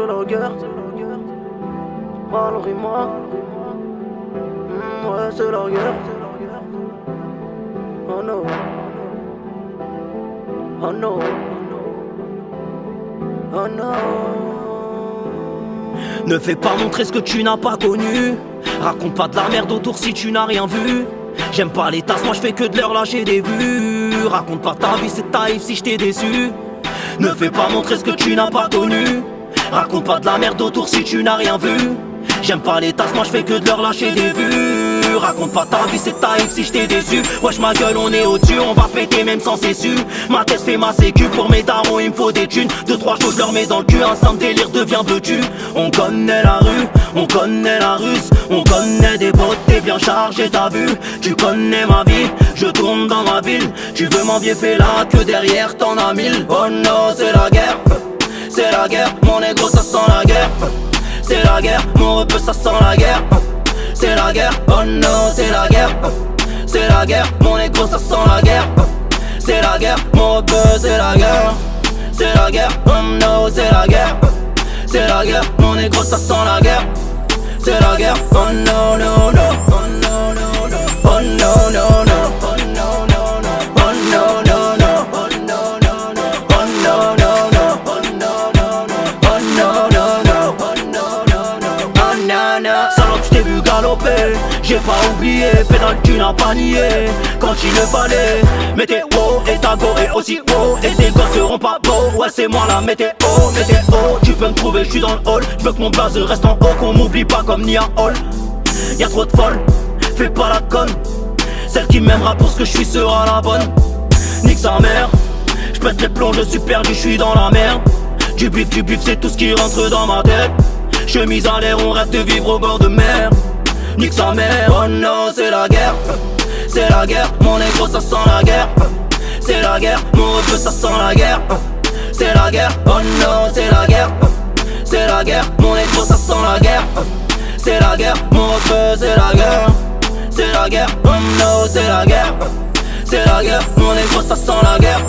c'est la guerre. Valerie-moi. Ouais, c'est la guerre. Oh no. Oh no. Oh no. Ne fais pas montrer ce que tu n'as pas connu. Raconte pas de la merde autour si tu n'as rien vu. J'aime pas les tasses, moi je fais que de leur lâcher des vues. Raconte pas ta vie, c'est taïf si je t'ai déçu. Ne fais pas montrer ce que tu n'as pas connu. Raconte pas de la merde autour si tu n'as rien vu. J'aime pas les tasses, moi je fais que de leur lâcher des vues. Raconte pas ta vie, c'est taïf si je t'ai déçu. Wesh ma gueule, on est au-dessus, on va péter même sans cessu. Ma tête fait ma sécu, pour mes darons il me faut des thunes. 2-3 choses je leur mets dans le cul, un simple délire devient bleu-tu. On connaît la rue, on connaît la russe. On connaît des bottes, t'es bien chargé, t'as vu. Tu connais ma vie, je tourne dans ma ville. Tu veux m'envier là que derrière t'en as 1000. Oh non, c'est la guerre, c'est la guerre. Mon négro ça sent la guerre. C'est la guerre, mon repos ça sent la guerre. C'est la guerre, oh non c'est la guerre. C'est la guerre, mon négro ça sent la guerre. C'est la guerre, mon repos c'est la guerre. C'est la guerre, oh non c'est la guerre. C'est la guerre, mon négro ça sent la guerre. C'est la guerre, oh non non non. Oh non non non. Oh non non non. Oh non non non. Oh non non non. Oh non non non. Oh non non non. Oh non non non. Oh non non non. Oh non non non. Oh non non. Salope, je t'ai vu galoper. J'ai pas oublié, pédale tu n'as pas nié. Quand il le fallait, mettez haut et ta go est aussi haut. Et tes gosses seront pas beaux. Ouais c'est moi la météo, météo. Tu peux me trouver, je suis dans le hall. Je veux que mon blaze reste en haut, qu'on m'oublie pas comme Nia Hall. Y'a trop de folles, fais pas la conne. Celle qui m'aimera pour ce que je suis sera la bonne. Nique sa mère, j'pète les plombs, je suis perdu, je suis dans la merde. Du bif, c'est tout ce qui rentre dans ma tête. Chemise à l'air, on rêve de vivre au bord de mer. Nique sa mère, oh non c'est la guerre. C'est la guerre, mon négro ça sent la guerre. C'est la guerre, mon repos ça sent la guerre. C'est la guerre, oh non c'est la guerre. C'est la guerre, mon négro ça sent la guerre. C'est la guerre, mon repos c'est la guerre. C'est la guerre, oh non c'est la guerre. C'est la guerre, mon négro ça sent la guerre.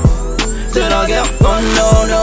C'est la guerre, oh non non.